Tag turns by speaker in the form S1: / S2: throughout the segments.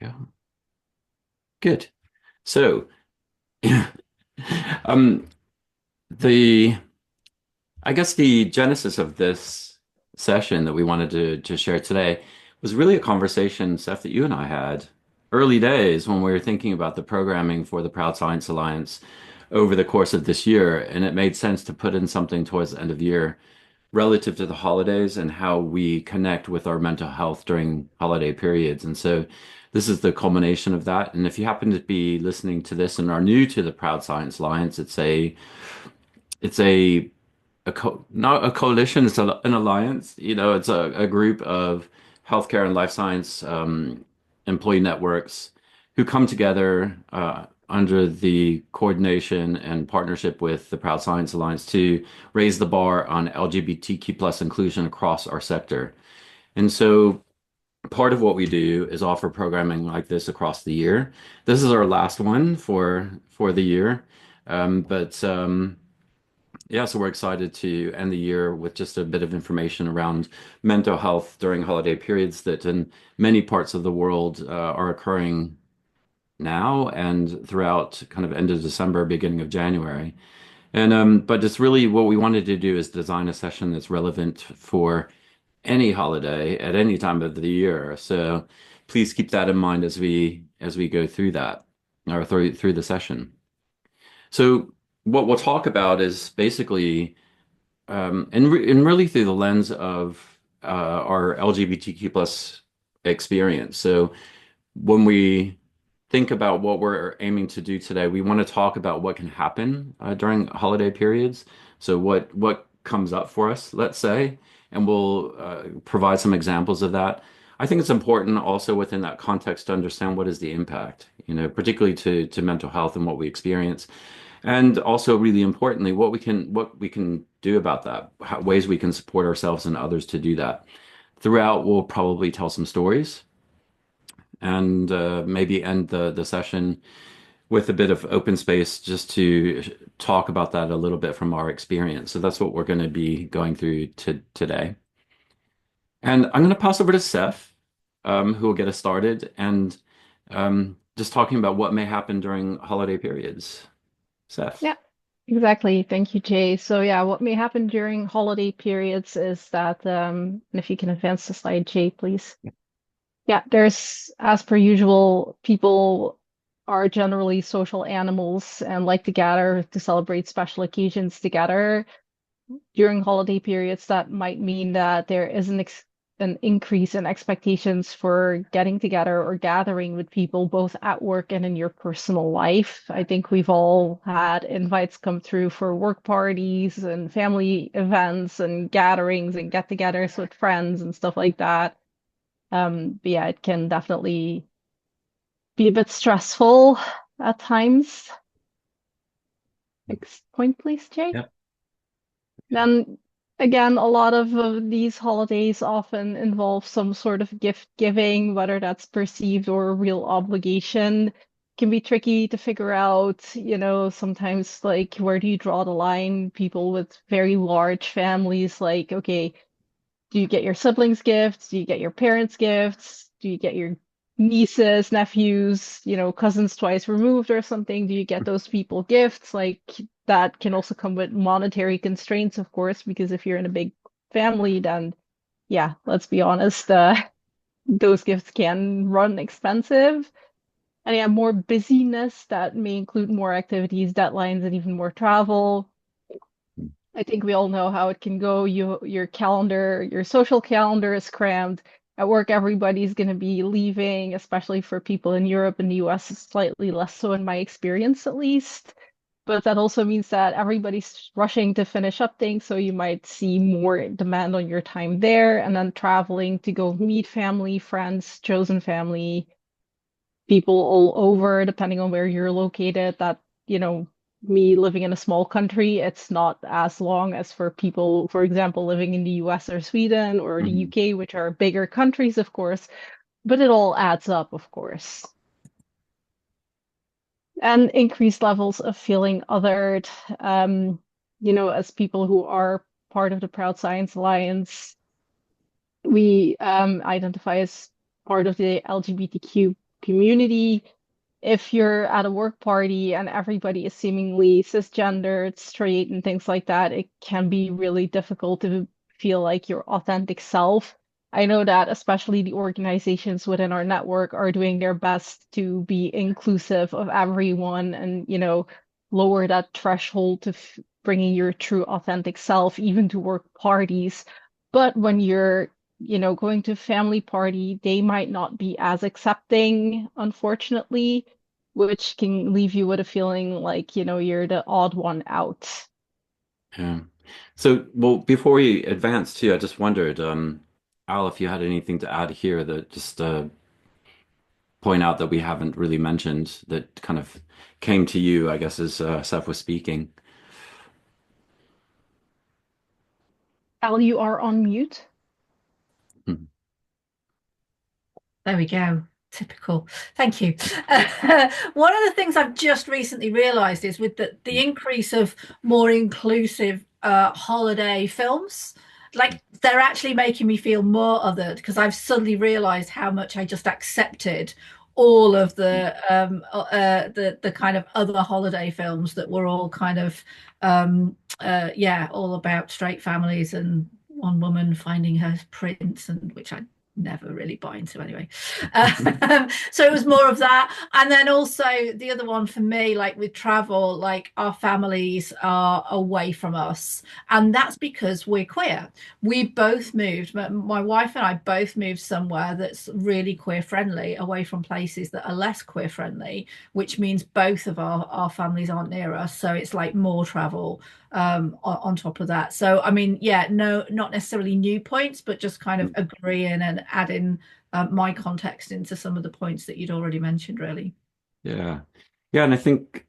S1: Go. Good. So, um, the I guess the genesis of this session that we wanted to share today was really a conversation, Seth, that you and I had early days when we were thinking about the programming for the Proud Science Alliance over the course of this year, and it made sense to put in something towards the end of the year relative to the holidays and how we connect with our mental health during holiday periods. And so this is the culmination of that. And if you happen to be listening to this and are new to the Proud Science Alliance, it's not a coalition, it's an alliance. It's a group of healthcare and life science employee networks who come together under the coordination and partnership with the Proud Science Alliance to raise the bar on LGBTQ plus inclusion across our sector. And so part of what we do is offer programming like this across the year. This is our last one for the year. But yeah, so we're excited to end the year with just a bit of information around mental health during holiday periods that in many parts of the world are occurring now and throughout kind of end of December, beginning of January. And but it's really what we wanted to do is design a session that's relevant for any holiday at any time of the year. So please keep that in mind as we go through that or through the session. So what we'll talk about is basically and really through the lens of our LGBTQ plus experience. So when we think about what we're aiming to do today, we want to talk about what can happen during holiday periods. So what comes up for us, let's say, and we'll provide some examples of that. I think it's important also within that context to understand what is the impact, particularly to mental health and what we experience. And also, really importantly, what we can do about that, ways we can support ourselves and others to do that. Throughout, we'll probably tell some stories and maybe end the session with a bit of open space just to talk about that a little bit from our experience. So that's what we're going to be going through today. And I'm going to pass over to Seth, who will get us started and just talking about what may happen during holiday periods. Seth.
S2: Yeah, exactly. Thank you, Jay. So yeah, what may happen during holiday periods is that, and if you can advance the slide, Jay, please. Yeah, there's, as per usual, people are generally social animals and like to gather to celebrate special occasions together. During holiday periods, that might mean that there is an increase in expectations for getting together or gathering with people, both at work and in your personal life. I think we've all had invites come through for work parties and family events and gatherings and get-togethers with friends and stuff like that. But yeah, it can definitely be a bit stressful at times. Next point, please, Jay.
S1: Yep.
S2: Then again, a lot of these holidays often involve some sort of gift giving, whether that's perceived or a real obligation. Can be tricky to figure out, sometimes like where do you draw the line? People with very large families, like, okay, do you get your siblings gifts? Do you get your parents gifts? Do you get your nieces, nephews, cousins twice removed or something? Do you get those people gifts? Like that can also come with monetary constraints, of course, because if you're in a big family, then yeah, let's be honest, those gifts can run expensive. And yeah, more busyness that may include more activities, deadlines, and even more travel. I think we all know how it can go. Your calendar, your social calendar is crammed. At work, everybody's going to be leaving, especially for people in Europe and the US, is slightly less so in my experience, at least. But that also means that everybody's rushing to finish up things, so you might see more demand on your time there, and then traveling to go meet family, friends, chosen family, people all over, depending on where you're located. That, me living in a small country, it's not as long as for people, for example, living in the US or Sweden or the
S1: Mhm.
S2: UK, which are bigger countries, of course, but it all adds up, of course. And increased levels of feeling othered, as people who are part of the Proud Science Alliance, we identify as part of the LGBTQ community. If you're at a work party and everybody is seemingly cisgendered, straight, and things like that, it can be really difficult to feel like your authentic self. I know that especially the organizations within our network are doing their best to be inclusive of everyone and, lower that threshold to bringing your true authentic self, even to work parties. But when you're going to a family party, they might not be as accepting, unfortunately, which can leave you with a feeling like, you're the odd one out.
S1: Yeah. So, well, before we advance too, I just wondered, Al, if you had anything to add here that just point out that we haven't really mentioned that kind of came to you, I guess, as Seth was speaking.
S2: Al, you are on mute.
S1: Mhm.
S3: There we go. Typical. Thank you. One of the things I've just recently realized is with the increase of more inclusive holiday films, like they're actually making me feel more othered because I've suddenly realized how much I just accepted all of the kind of other holiday films that were all kind of yeah, all about straight families and one woman finding her prince, and which I never really buy into anyway. So it was more of that. And then also the other one for me, like with travel, like our families are away from us. And that's because we're queer. We both moved, my wife and I both moved somewhere that's really queer friendly, away from places that are less queer friendly, which means both of our families aren't near us. So it's like more travel on top of that. So I mean, yeah, no, not necessarily new points, but just kind of agreeing and adding my context into some of the points that you'd already mentioned, really.
S1: Yeah. Yeah, and I think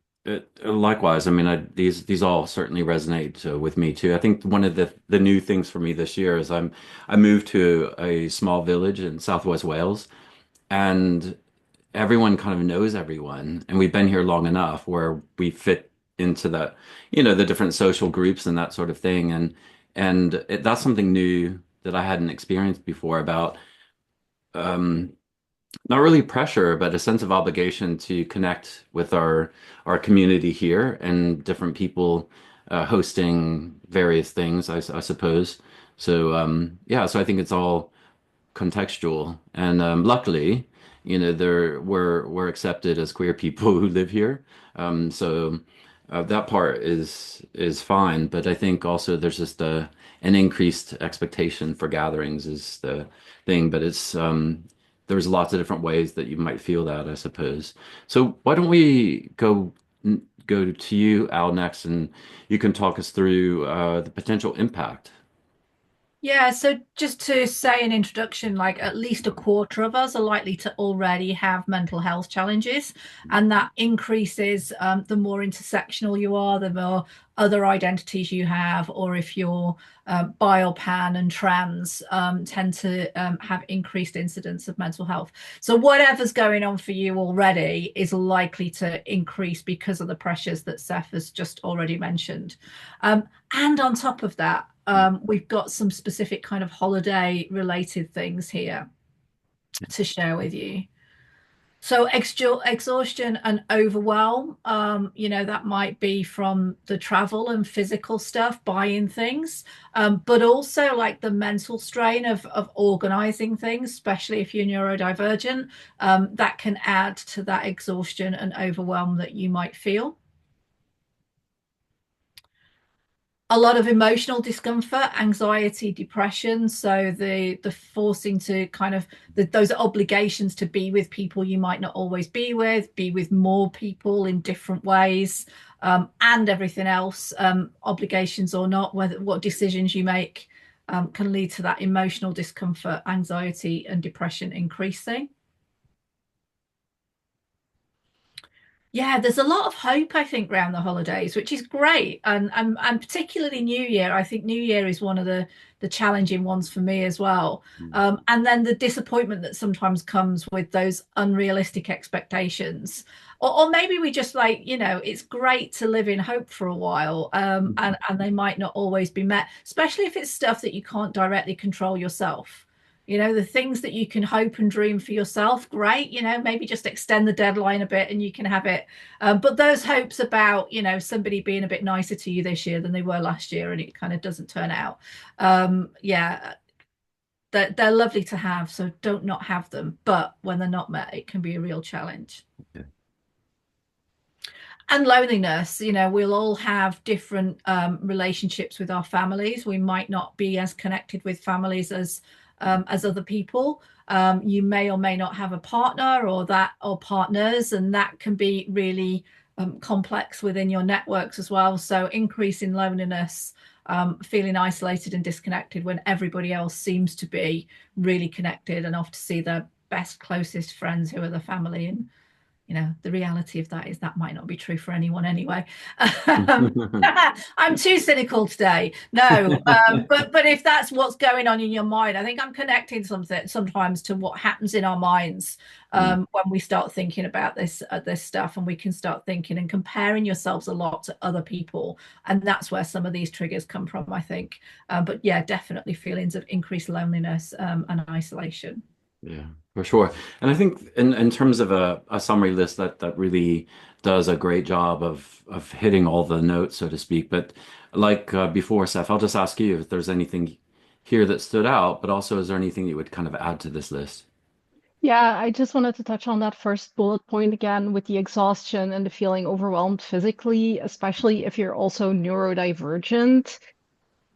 S1: likewise, I mean, these all certainly resonate with me too. I think one of the new things for me this year is I moved to a small village in Southwest Wales, and everyone kind of knows everyone, and we've been here long enough where we fit into that, the different social groups and that sort of thing, that's something new that I hadn't experienced before about um, not really pressure, but a sense of obligation to connect with our community here and different people hosting various things, I suppose. So yeah, so I think it's all contextual. And luckily, we're accepted as queer people who live here. So that part is fine. But I think also there's just an increased expectation for gatherings is the thing. But it's there's lots of different ways that you might feel that, I suppose. So why don't we go to you, Al, next, and you can talk us through the potential impact.
S3: Yeah, so just to say an introduction, like at least a quarter of us are likely to already have mental health challenges, and that increases the more intersectional you are, the more other identities you have, or if you're bi or pan and trans, tend to have increased incidence of mental health. So whatever's going on for you already is likely to increase because of the pressures that Seth has just already mentioned. And on top of that, we've got some specific kind of holiday related things here to share with you. So exhaustion and overwhelm, that might be from the travel and physical stuff, buying things, but also like the mental strain of organizing things, especially if you're neurodivergent, that can add to that exhaustion and overwhelm that you might feel. A lot of emotional discomfort, anxiety, depression. So the forcing to kind of those obligations to be with people you might not always be with more people in different ways, and everything else, obligations or not, what decisions you make can lead to that emotional discomfort, anxiety, and depression increasing. Yeah, there's a lot of hope, I think, around the holidays, which is great. And particularly New Year. I think New Year is one of the challenging ones for me as well. And then the disappointment that sometimes comes with those unrealistic expectations. Or maybe we just like, it's great to live in hope for a while. And they might not always be met, especially if it's stuff that you can't directly control yourself. You know, the things that you can hope and dream for yourself, great. You know, maybe just extend the deadline a bit and you can have it. But those hopes about, you know, somebody being a bit nicer to you this year than they were last year and it kind of doesn't turn out. Yeah, they're lovely to have, so don't not have them. But when they're not met, it can be a real challenge.
S1: Yeah.
S3: And loneliness, you know, we'll all have different relationships with our families. We might not be as connected with families as other people. You may or may not have a partner or partners, and that can be really complex within your networks as well. So increase in loneliness, feeling isolated and disconnected when everybody else seems to be really connected and off to see their best closest friends who are the family. And you know, the reality of that is that might not be true for anyone anyway. I'm too cynical today. No, but if that's what's going on in your mind, I think I'm connecting something sometimes to what happens in our minds when we start thinking about this stuff, and we can start thinking and comparing yourselves a lot to other people, and that's where some of these triggers come from, I think. But yeah, definitely feelings of increased loneliness and isolation.
S1: Yeah, for sure. And I think in terms of a summary list that really does a great job of hitting all the notes, so to speak. But like before, Seth, I'll just ask you if there's anything here that stood out, but also is there anything you would kind of add to this list?
S2: Yeah, I just wanted to touch on that first bullet point again with the exhaustion and the feeling overwhelmed physically, especially if you're also neurodivergent.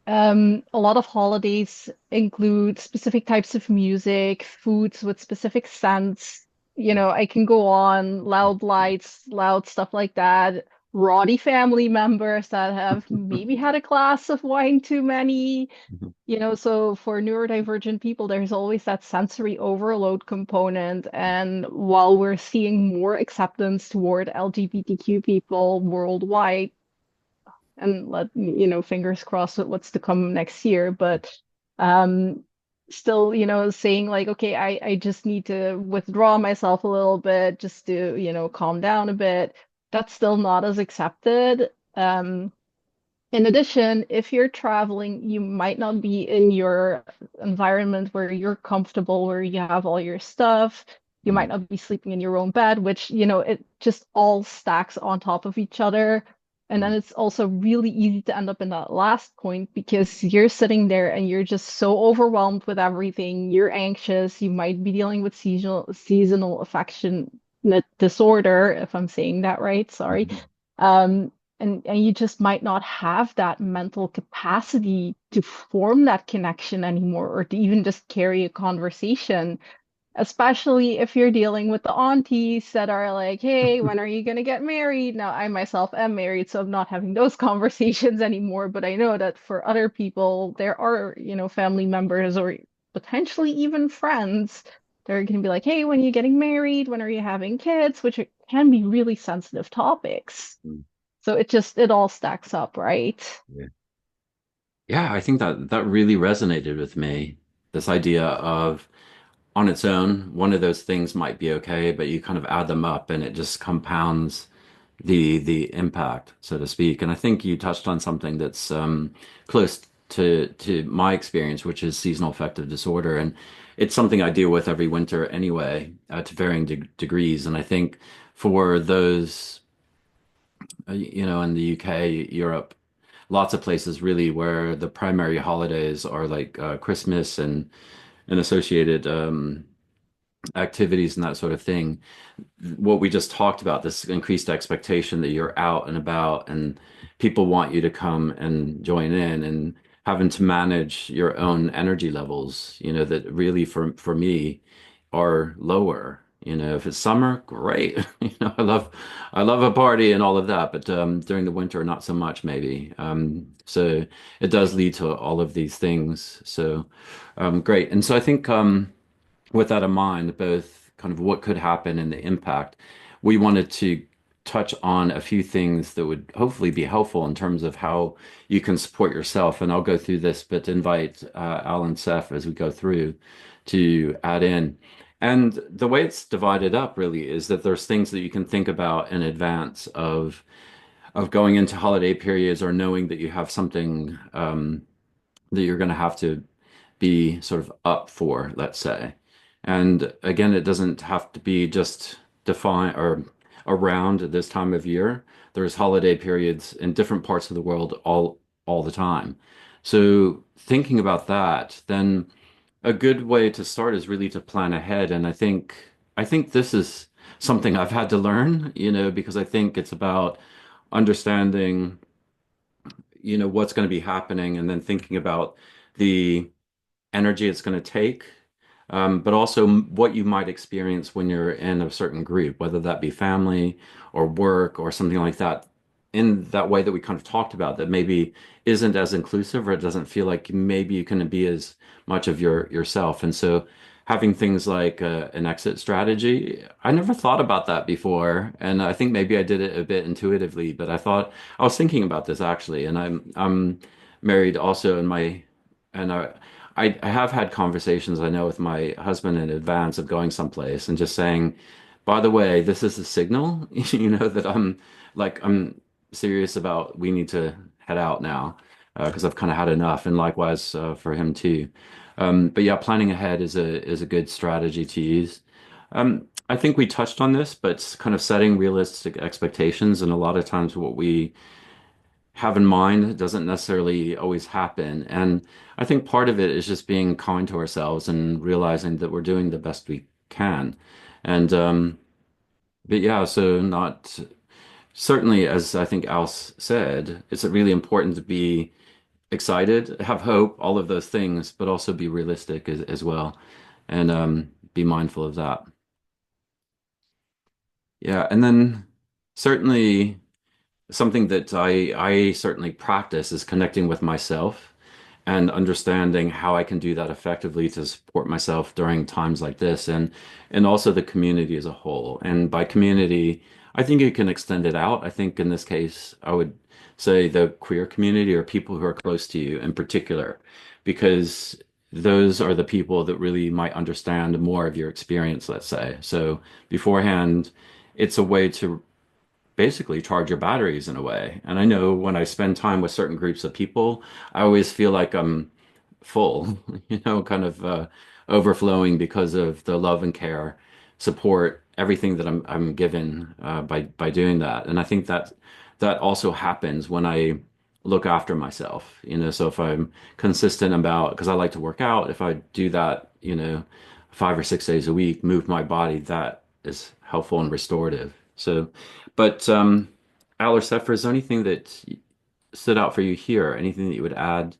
S2: A lot of holidays include specific types of music, foods with specific scents. You know, I can go on, loud lights, loud stuff like that. Rowdy family members that have maybe had a glass of wine too many. You know, so for neurodivergent people, there's always that sensory overload component. And while we're seeing more acceptance toward LGBTQ people worldwide, and fingers crossed with what's to come next year. But um, still, saying like, okay, I just need to withdraw myself a little bit just to, calm down a bit. That's still not as accepted. In addition, if you're traveling, you might not be in your environment where you're comfortable, where you have all your stuff. You might not be sleeping in your own bed, which, it just all stacks on top of each other. And then it's also really easy to end up in that last point because you're sitting there and you're just so overwhelmed with everything. You're anxious. You might be dealing with seasonal affectionate disorder, if I'm saying that right. Sorry.
S1: Mhm.
S2: And you just might not have that mental capacity to form that connection anymore or to even just carry a conversation, especially if you're dealing with the aunties that are like, hey, when are you going to get married? Now, I myself am married, so I'm not having those conversations anymore, but I know that for other people, there are, family members or potentially even friends. They're going to be like, hey, when are you getting married? When are you having kids? Which can be really sensitive topics. So it all stacks up, right?
S1: Yeah. Yeah, I think that really resonated with me. This idea of on its own, one of those things might be okay, but you kind of add them up and it just compounds the impact, so to speak. And I think you touched on something that's close to my experience, which is seasonal affective disorder, and it's something I deal with every winter anyway, to varying degrees. And I think for those, in the UK, Europe, lots of places really where the primary holidays are like Christmas and associated activities and that sort of thing. What we just talked about, this increased expectation that you're out and about and people want you to come and join in and having to manage your own energy levels, that really for me are lower. If it's summer, great. I love a party and all of that, but during the winter, not so much maybe. So it does lead to all of these things. So great. And so I think with that in mind, both kind of what could happen and the impact, we wanted to touch on a few things that would hopefully be helpful in terms of how you can support yourself. And I'll go through this, but invite Al and Seth as we go through to add in. And the way it's divided up really is that there's things that you can think about in advance of going into holiday periods or knowing that you have something that you're going to have to be sort of up for, let's say. And again, it doesn't have to be just defined or around this time of year. There's holiday periods in different parts of the world all the time. So thinking about that, then a good way to start is really to plan ahead. And I think this is something I've had to learn, because I think it's about understanding, what's going to be happening and then thinking about the energy it's going to take, but also what you might experience when you're in a certain group, whether that be family or work or something like that, in that way that we kind of talked about, that maybe isn't as inclusive, or it doesn't feel like maybe you can be as much of yourself. And so having things like an exit strategy, I never thought about that before. And I think maybe I did it a bit intuitively, but I was thinking about this actually, and I'm married also, and I have had conversations, I know, with my husband in advance of going someplace and just saying, by the way, this is a signal, that I'm serious about, we need to head out now, because I've kind of had enough, and likewise for him too. But yeah, planning ahead is a good strategy to use. I think we touched on this, but kind of setting realistic expectations, and a lot of times what we have in mind doesn't necessarily always happen. And I think part of it is just being kind to ourselves and realizing that we're doing the best we can. And but yeah, so not certainly, as I think Alice said, it's really important to be excited, have hope, all of those things, but also be realistic as well, and be mindful of that. Yeah, and then certainly. Something that I certainly practice is connecting with myself and understanding how I can do that effectively to support myself during times like this, and also the community as a whole. And by community, I think you can extend it out. I think in this case, I would say the queer community, or people who are close to you in particular, because those are the people that really might understand more of your experience, let's say. So beforehand, it's a way to basically charge your batteries in a way. And I know when I spend time with certain groups of people, I always feel like I'm full, kind of overflowing because of the love and care, support, everything that I'm given by doing that. And I think that also happens when I look after myself, so if I'm consistent about, because I like to work out, if I do that, 5 or 6 days a week, move my body, that is helpful and restorative. So, but Al or Sepher, is there anything that stood out for you here? Anything that you would add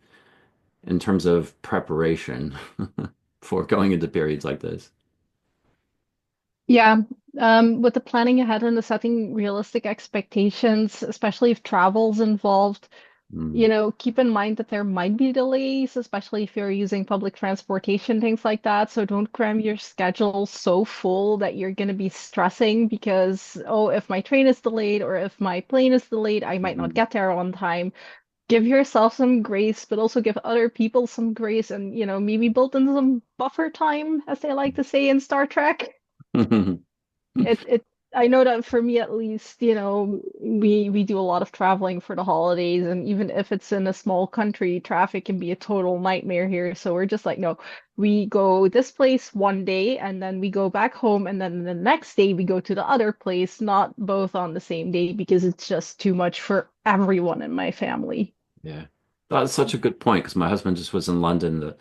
S1: in terms of preparation for going into periods like this?
S2: Yeah, with the planning ahead and the setting realistic expectations, especially if travel's involved,
S1: Mm,
S2: keep in mind that there might be delays, especially if you're using public transportation, things like that. So don't cram your schedule so full that you're going to be stressing because, oh, if my train is delayed or if my plane is delayed, I might not
S1: mhm.
S2: get there on time. Give yourself some grace, but also give other people some grace and, maybe build in some buffer time, as they like to say in Star Trek. It I know that for me at least, we do a lot of traveling for the holidays, and even if it's in a small country, traffic can be a total nightmare here. So we're just like, no, we go this place one day and then we go back home, and then the next day we go to the other place, not both on the same day because it's just too much for everyone in my family.
S1: Yeah, that's such a good point, because my husband just was in London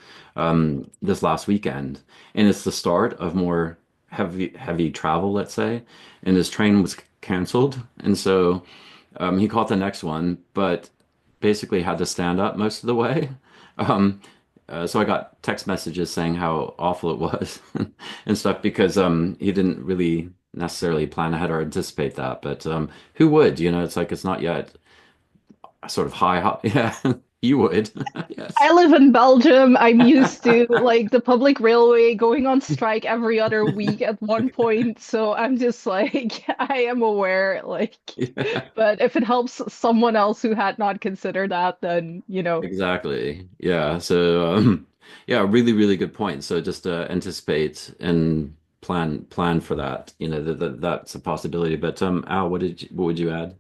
S1: this last weekend, and it's the start of more heavy travel, let's say, and his train was canceled, and so he caught the next one, but basically had to stand up most of the way. Um, so I got text messages saying how awful it was and stuff, because he didn't really necessarily plan ahead or anticipate that, but who would? It's like it's not yet sort of high. Yeah, you would. Yes.
S2: I live in Belgium. I'm used to like the public railway going on strike every other week at one point. So I'm just like, I am aware, like,
S1: Yeah,
S2: but if it helps someone else who had not considered that, then,
S1: exactly. Yeah. So, yeah, really, really good point. So just anticipate and plan for that. That's a possibility. But Al, what would you add?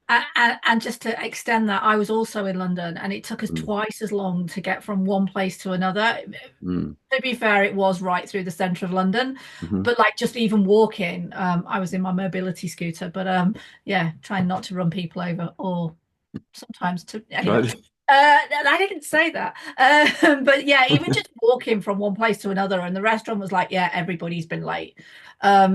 S3: And just to extend that, I was also in London, and it took us
S1: Mm,
S3: twice as long to get from one place to another.
S1: mm,
S3: To be fair, it was right through the center of London,
S1: mhm.
S3: but like just even walking, I was in my mobility scooter, but yeah, trying not to run people over or sometimes to anyway.
S1: Right.
S3: I didn't say that. But yeah, even just walking from one place to another, and the restaurant was like, yeah, everybody's been late.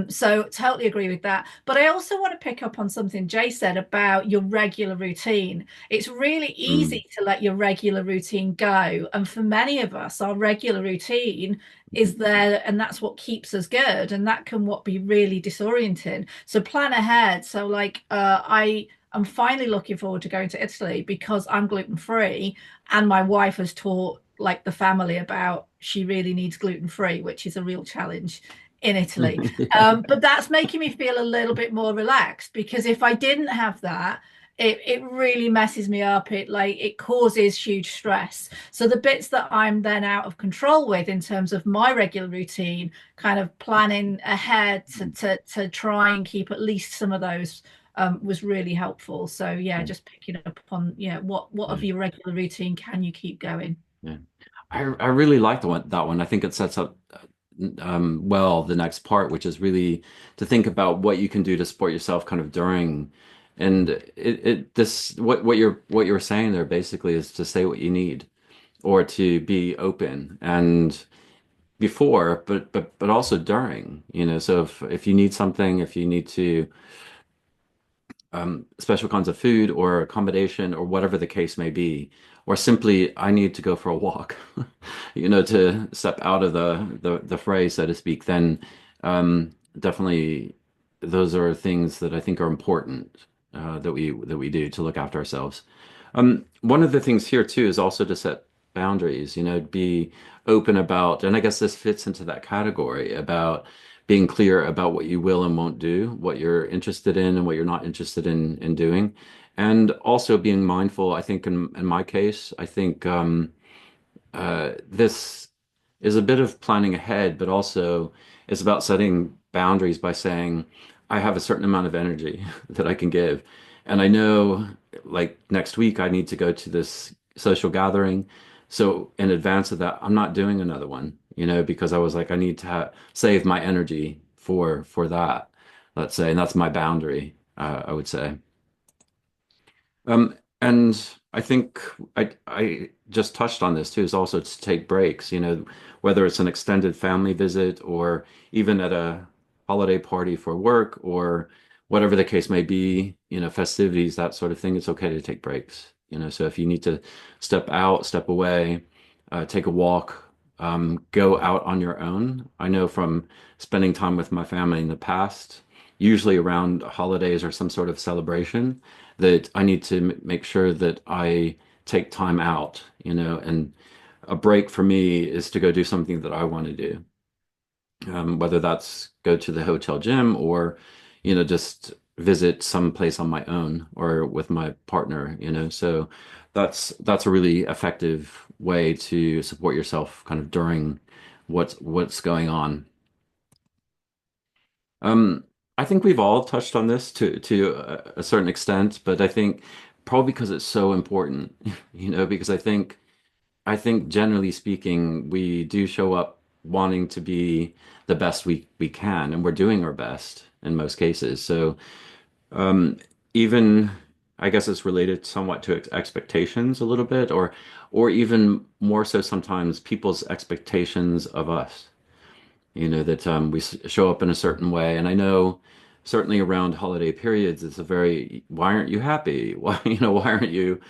S3: So totally agree with that. But I also want to pick up on something Jay said about your regular routine. It's really
S1: Mm,
S3: easy to let your regular routine go. And for many of us, our regular routine
S1: mhm,
S3: is there, and that's what keeps us good. And that can what be really disorienting. So plan ahead. So like I'm finally looking forward to going to Italy because I'm gluten free, and my wife has taught like the family about she really needs gluten free, which is a real challenge in Italy.
S1: yeah.
S3: But that's making me feel a little bit more relaxed because if I didn't have that, it really messes me up. It causes huge stress. So the bits that I'm then out of control with in terms of my regular routine, kind of planning ahead to try and keep at least some of those was really helpful. So yeah,
S1: Yeah.
S3: just picking up on what
S1: Yeah.
S3: of your regular routine can you keep going?
S1: Yeah. I really like the one that one. I think it sets up well the next part, which is really to think about what you can do to support yourself kind of during. And it this what you're saying there basically is to say what you need or to be open and before, but also during, you know. So if you need something, if you need to special kinds of food or accommodation or whatever the case may be, or simply I need to go for a walk, you know, to step out of the fray, so to speak, then definitely those are things that I think are important that we do to look after ourselves. One of the things here too is also to set boundaries, you know, be open about, and I guess this fits into that category about being clear about what you will and won't do, what you're interested in and what you're not interested in doing. And also being mindful, I think in my case, I think this is a bit of planning ahead, but also it's about setting boundaries by saying, I have a certain amount of energy that I can give. And I know, like next week, I need to go to this social gathering. So in advance of that, I'm not doing another one, you know, because I was like, I need to save my energy for that, let's say, and that's my boundary, I would say. And I think I just touched on this too, is also to take breaks, you know, whether it's an extended family visit or even at a holiday party for work or whatever the case may be, you know, festivities, that sort of thing, it's okay to take breaks, you know. So if you need to step out, step away, take a walk, go out on your own. I know from spending time with my family in the past, usually around holidays or some sort of celebration that I need to make sure that I take time out, you know, and a break for me is to go do something that I want to do, whether that's go to the hotel gym or, you know, just visit some place on my own or with my partner, you know. So that's a really effective way to support yourself kind of during what's going on. Um, I think we've all touched on this to a certain extent, but I think probably because it's so important, you know, because I think generally speaking, we do show up wanting to be the best we can, and we're doing our best in most cases. So um, even I guess it's related somewhat to expectations a little bit, or even more so sometimes people's expectations of us, you know, that we show up in a certain way. And I know certainly around holiday periods, it's a very, why aren't you happy? Why, you know, why aren't you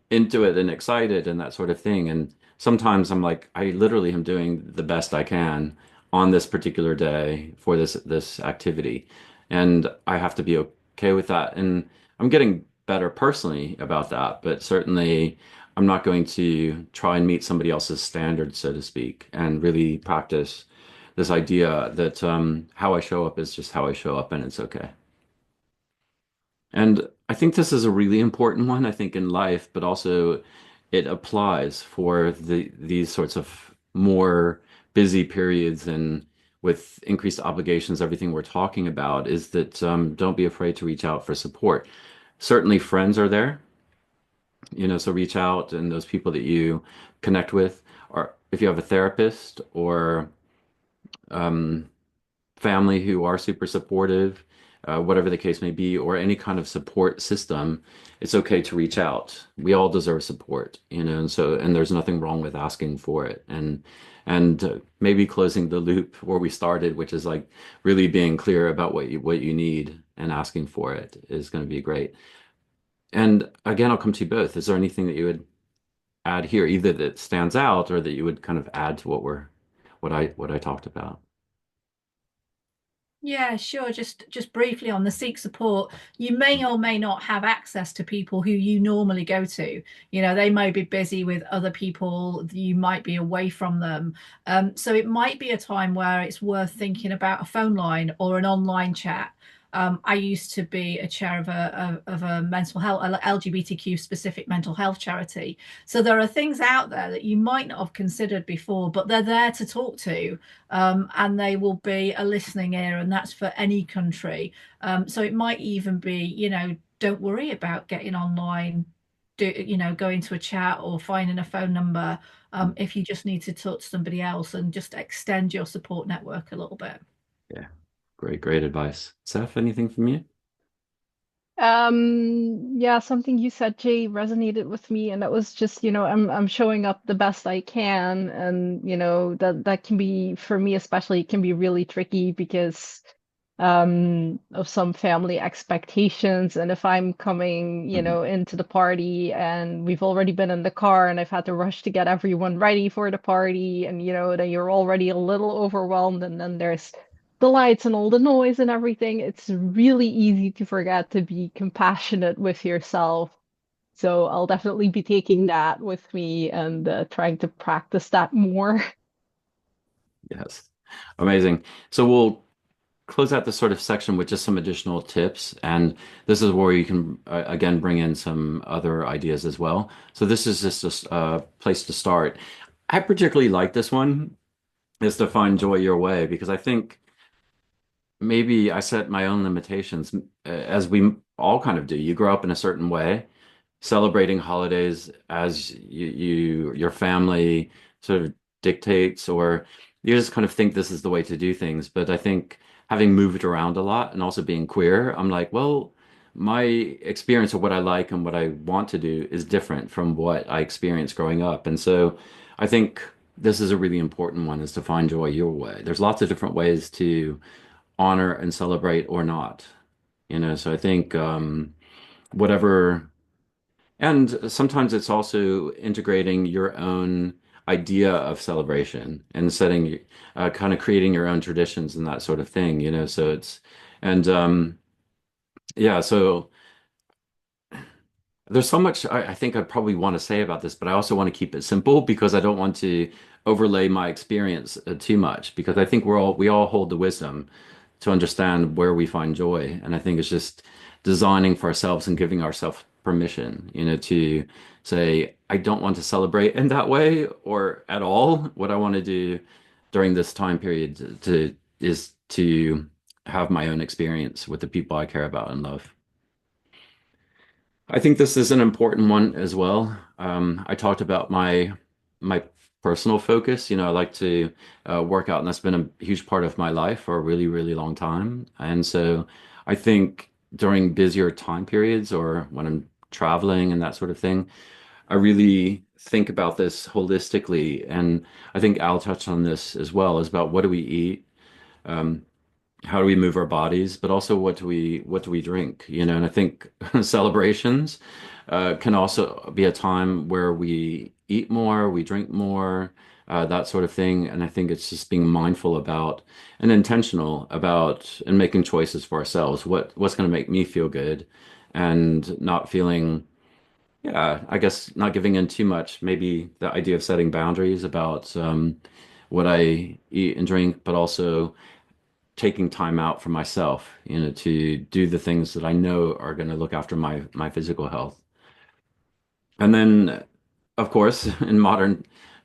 S1: into it and excited and that sort of thing? And sometimes I'm like, I literally am doing the best I can on this particular day for this activity. And I have to be okay with that. And I'm getting better personally about that, but certainly I'm not going to try and meet somebody else's standards, so to speak, and really practice this idea that how I show up is just how I show up and it's okay. And I think this is a really important one, I think, in life, but also it applies for these sorts of more busy periods and with increased obligations, everything we're talking about is that don't be afraid to reach out for support. Certainly friends are there, so reach out and those people that you connect with, or if you have a therapist or um, family who are super supportive, whatever the case may be, or any kind of support system, it's okay to reach out. We all deserve support, and there's nothing wrong with asking for it. And maybe closing the loop where we started, which is like really being clear about what you need and asking for it is going to be great. And again, I'll come to you both. Is there anything that you would add here, either that stands out or that you would kind of add to what I talked about?
S3: Yeah, sure. Just briefly on the seek support, you may or may not have access to people who you normally go to. They may be busy with other people, you might be away from them. So it might be a time where it's worth thinking about a phone line or an online chat. I used to be a chair of a mental health, LGBTQ specific mental health charity. So there are things out there that you might not have considered before, but they're there to talk to, and they will be a listening ear, and that's for any country. So it might even be, don't worry about getting online, going to a chat or finding a phone number, if you just need to talk to somebody else and just extend your support network a little bit.
S1: Yeah. Great, great advice. Seth, anything from you?
S2: Yeah, something you said, Jay, resonated with me, and that was just, I'm showing up the best I can, and that can be for me especially can be really tricky because of some family expectations, and if I'm coming,
S1: Mhm.
S2: into the party and we've already been in the car and I've had to rush to get everyone ready for the party, and then you're already a little overwhelmed, and then there's the lights and all the noise and everything, it's really easy to forget to be compassionate with yourself. So I'll definitely be taking that with me and trying to practice that more.
S1: Yes. Amazing. So we'll close out this sort of section with just some additional tips. And this is where you can, again, bring in some other ideas as well. So this is just a place to start. I particularly like this one, is to find joy your way, because I think maybe I set my own limitations, as we all kind of do. You grow up in a certain way, celebrating holidays as your family sort of dictates, or you just kind of think this is the way to do things. But I think having moved around a lot and also being queer, I'm like, well, my experience of what I like and what I want to do is different from what I experienced growing up. And so I think this is a really important one, is to find joy your way. There's lots of different ways to honor and celebrate or not. So I think whatever, and sometimes it's also integrating your own idea of celebration and setting, kind of creating your own traditions and that sort of thing. So and yeah, so there's so much I think I'd probably want to say about this, but I also want to keep it simple because I don't want to overlay my experience too much, because I think we all hold the wisdom to understand where we find joy. And I think it's just designing for ourselves and giving ourselves permission, to say, I don't want to celebrate in that way or at all. What I want to do during this time period is to have my own experience with the people I care about and love. I think this is an important one as well. I talked about my personal focus. I like to work out, and that's been a huge part of my life for a really, really long time. And so I think during busier time periods or when I'm traveling and that sort of thing, I really think about this holistically. And I think Al touched on this as well, is about what do we eat? Um, how do we move our bodies, but also what do we drink, and I think celebrations can also be a time where we eat more, we drink more, that sort of thing. And I think it's just being mindful about and intentional about and making choices for ourselves. What's going to make me feel good, and not feeling, yeah, I guess not giving in too much. Maybe the idea of setting boundaries about what I eat and drink, but also taking time out for myself, to do the things that I know are going to look after my physical health. And then, of course, in modern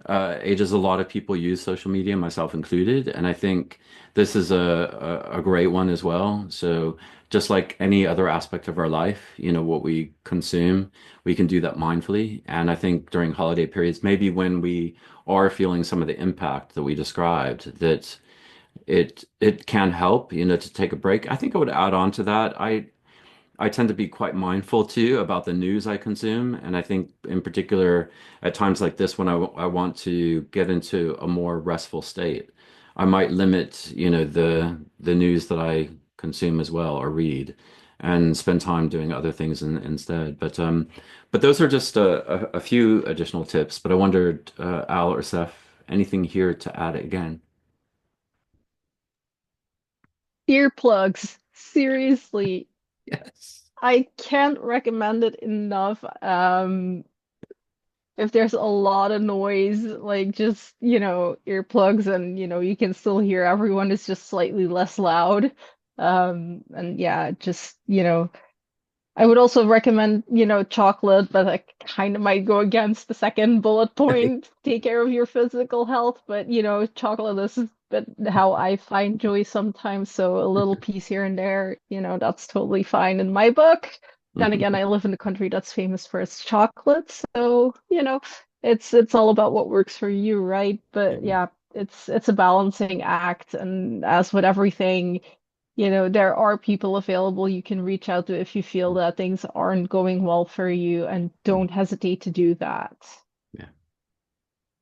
S1: ages a lot of people use social media, myself included, and I think this is a great one as well. So just like any other aspect of our life, what we consume, we can do that mindfully. And I think during holiday periods, maybe when we are feeling some of the impact that we described, that it can help, to take a break. I think I would add on to that. I tend to be quite mindful too about the news I consume. And I think in particular at times like this, when I want to get into a more restful state, I might limit, the news that I consume as well or read and spend time doing other things instead. But those are just a few additional tips. But I wondered, Al or Seth, anything here to add again?
S2: Earplugs. Seriously,
S1: Yes.
S2: I can't recommend it enough. If there's a lot of noise, like just, earplugs and, you can still hear everyone is just slightly less loud. And yeah, just, I would also recommend, chocolate, but I kind of might go against the second bullet point. Take care of your physical health, but chocolate is but how I find joy sometimes. So a little piece here and there, that's totally fine in my book. Then again, I live in a country that's famous for its chocolate, so it's all about what works for you, right? But
S1: Yeah.
S2: yeah, it's a balancing act, and as with everything, there are people available you can reach out to if you feel that things aren't going well for you, and don't hesitate to do that.
S1: Yeah.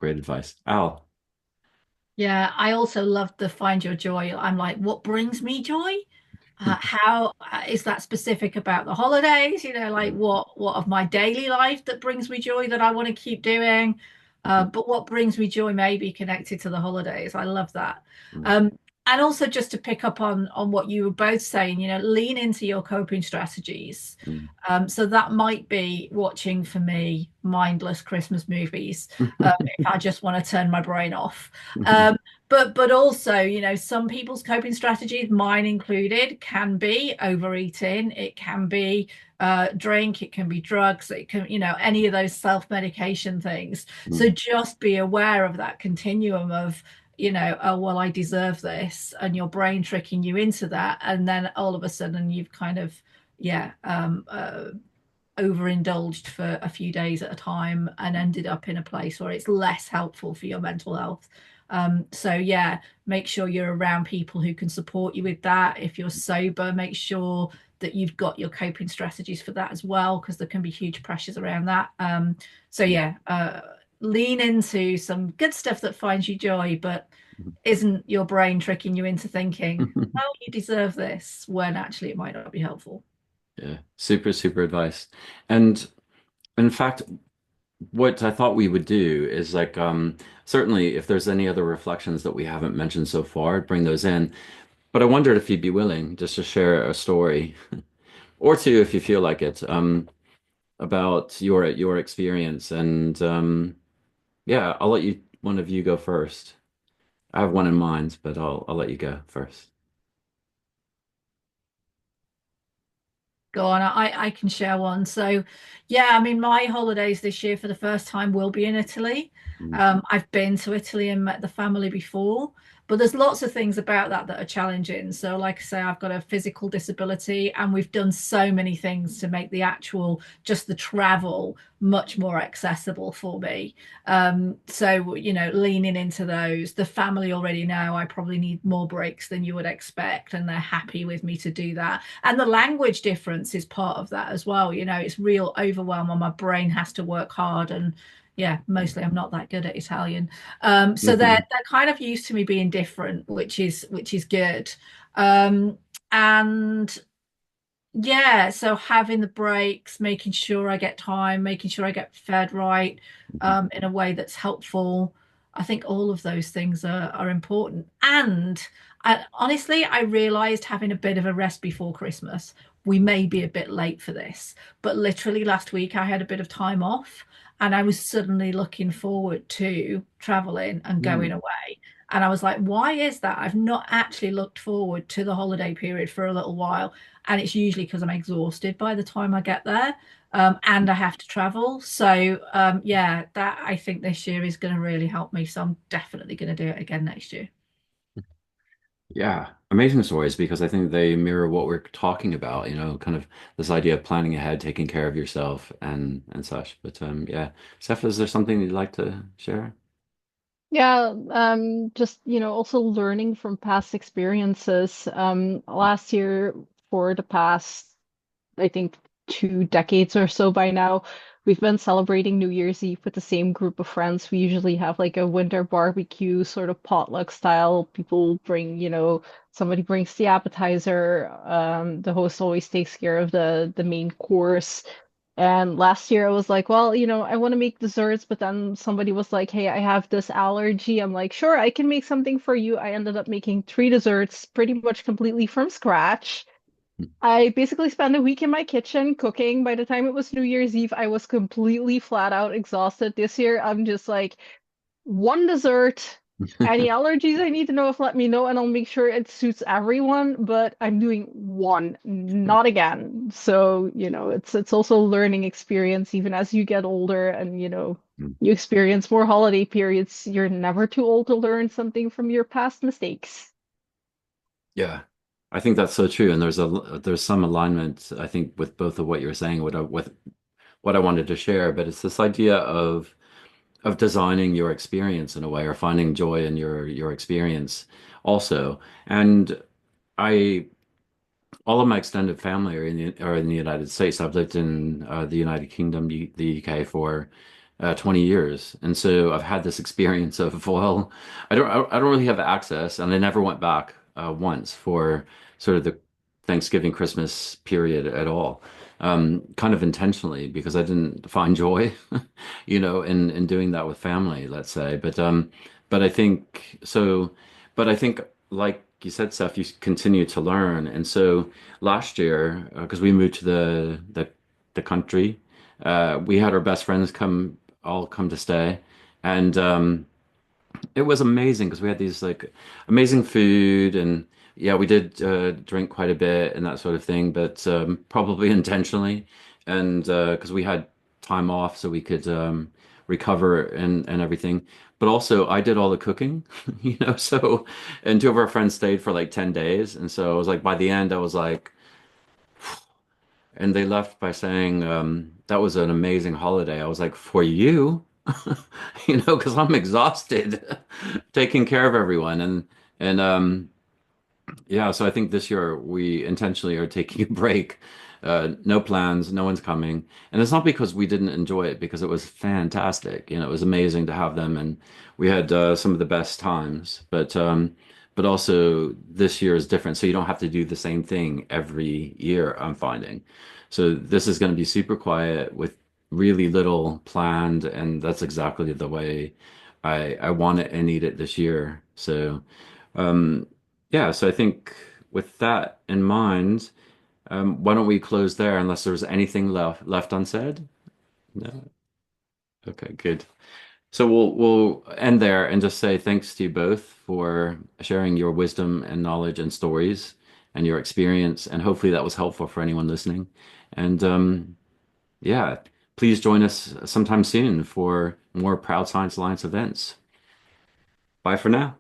S1: Great advice. Al.
S3: Yeah, I also love the find your joy. I'm like, what brings me joy? How is that specific about the holidays? Like what of my daily life that brings me joy that I want to keep doing? But what brings me joy may be connected to the holidays. I love that. And also just to pick up on what you were both saying, lean into your coping strategies. So that might be watching, for me, mindless Christmas movies, if I just want to turn my brain off. But also, some people's coping strategies, mine included, can be overeating. It can be drink. It can be drugs. It can, any of those self-medication things. So just be aware of that continuum of, oh, well, I deserve this, and your brain tricking you into that. And then all of a sudden you've kind of, overindulged for a few days at a time and ended up in a place where it's less helpful for your mental health. So yeah, make sure you're around people who can support you with that. If you're sober, make sure that you've got your coping strategies for that as well, because there can be huge pressures around that. So yeah, lean into some good stuff that finds you joy, but isn't your brain tricking you into thinking, oh, you deserve this, when actually it might not be helpful.
S1: Yeah, super, super advice. And in fact, what I thought we would do is like certainly if there's any other reflections that we haven't mentioned so far, bring those in. But I wondered if you'd be willing just to share a story or two if you feel like it, about your experience. And yeah, I'll let you one of you go first. I have one in mind, but I'll let you go first.
S3: Go on, I can share one. So, yeah, I mean, my holidays this year for the first time will be in Italy.
S1: Mm,
S3: I've been to Italy and met the family before, but there's lots of things about that are challenging. So, like I say, I've got a physical disability, and we've done so many things to make the actual, just the travel, much more accessible for me. So, leaning into those. The family already know I probably need more breaks than you would expect, and they're happy with me to do that. And the language difference is part of that as well. It's real overwhelm, and my brain has to work hard. And yeah, mostly I'm not that good at Italian. So they're kind of used to me being different, which is good. And yeah, so having the breaks, making sure I get time, making sure I get fed right, in a way that's helpful. I think all of those things are important. And honestly, I realized, having a bit of a rest before Christmas, we may be a bit late for this, but literally last week I had a bit of time off, and I was suddenly looking forward to traveling and going
S1: mm,
S3: away. And I was like, why is that? I've not actually looked forward to the holiday period for a little while. And it's usually because I'm exhausted by the time I get there. And I have to travel. So yeah, that I think this year is going to really help me. So I'm definitely going to do it again next year.
S1: Yeah, amazing stories because I think they mirror what we're talking about, kind of this idea of planning ahead, taking care of yourself and such. But yeah, Steph, is there something you'd like to share?
S2: Yeah, just, also learning from past experiences. Last year, for the past, I think, 2 decades or so by now, we've been celebrating New Year's Eve with the same group of friends. We usually have like a winter barbecue, sort of potluck style. People bring, somebody brings the appetizer. The host always takes care of the main course. And last year I was like, well, I want to make desserts, but then somebody was like, hey, I have this allergy. I'm like, sure, I can make something for you. I ended up making 3 desserts pretty much completely from scratch. I basically spent a week in my kitchen cooking. By the time it was New Year's Eve, I was completely flat out exhausted. This year, I'm just like, one dessert. Any allergies I need to know of, let me know, and I'll make sure it suits everyone. But I'm doing one, not again. So, it's also a learning experience, even as you get older and, you experience more holiday periods. You're never too old to learn something from your past mistakes.
S1: Yeah, I think that's so true. And there's some alignment, I think, with both of what you were saying, with what I wanted to share. But it's this idea of designing your experience in a way, or finding joy in your experience also. And I all of my extended family are in the United States. I've lived in the United Kingdom, the UK for 20 years, and so I've had this experience of well, I don't really have access, and I never went back once for sort of the Thanksgiving Christmas period at all. Kind of intentionally because I didn't find joy, in doing that with family, let's say. But I think so. But I think, like you said, Seth, you continue to learn, and so last year, because we moved to the country, we had our best friends all come to stay, and it was amazing because we had these like amazing food, and yeah, we did drink quite a bit and that sort of thing, but probably intentionally, and because we had time off so we could recover and everything. But also, I did all the cooking, so and two of our friends stayed for like 10 days, and so I was like, by the end, I was like, and they left by saying that was an amazing holiday. I was like, for you, because I'm exhausted taking care of everyone, and yeah, so I think this year we intentionally are taking a break. No plans, no one's coming. And it's not because we didn't enjoy it, because it was fantastic. It was amazing to have them, and we had some of the best times. But also this year is different, so you don't have to do the same thing every year, I'm finding. So this is going to be super quiet with really little planned, and that's exactly the way I want it and need it this year. So. Um, yeah, so I think with that in mind, why don't we close there unless there's anything left unsaid? No. Okay, good. So we'll end there and just say thanks to you both for sharing your wisdom and knowledge and stories and your experience, and hopefully that was helpful for anyone listening. And yeah, please join us sometime soon for more Proud Science Alliance events. Bye for now.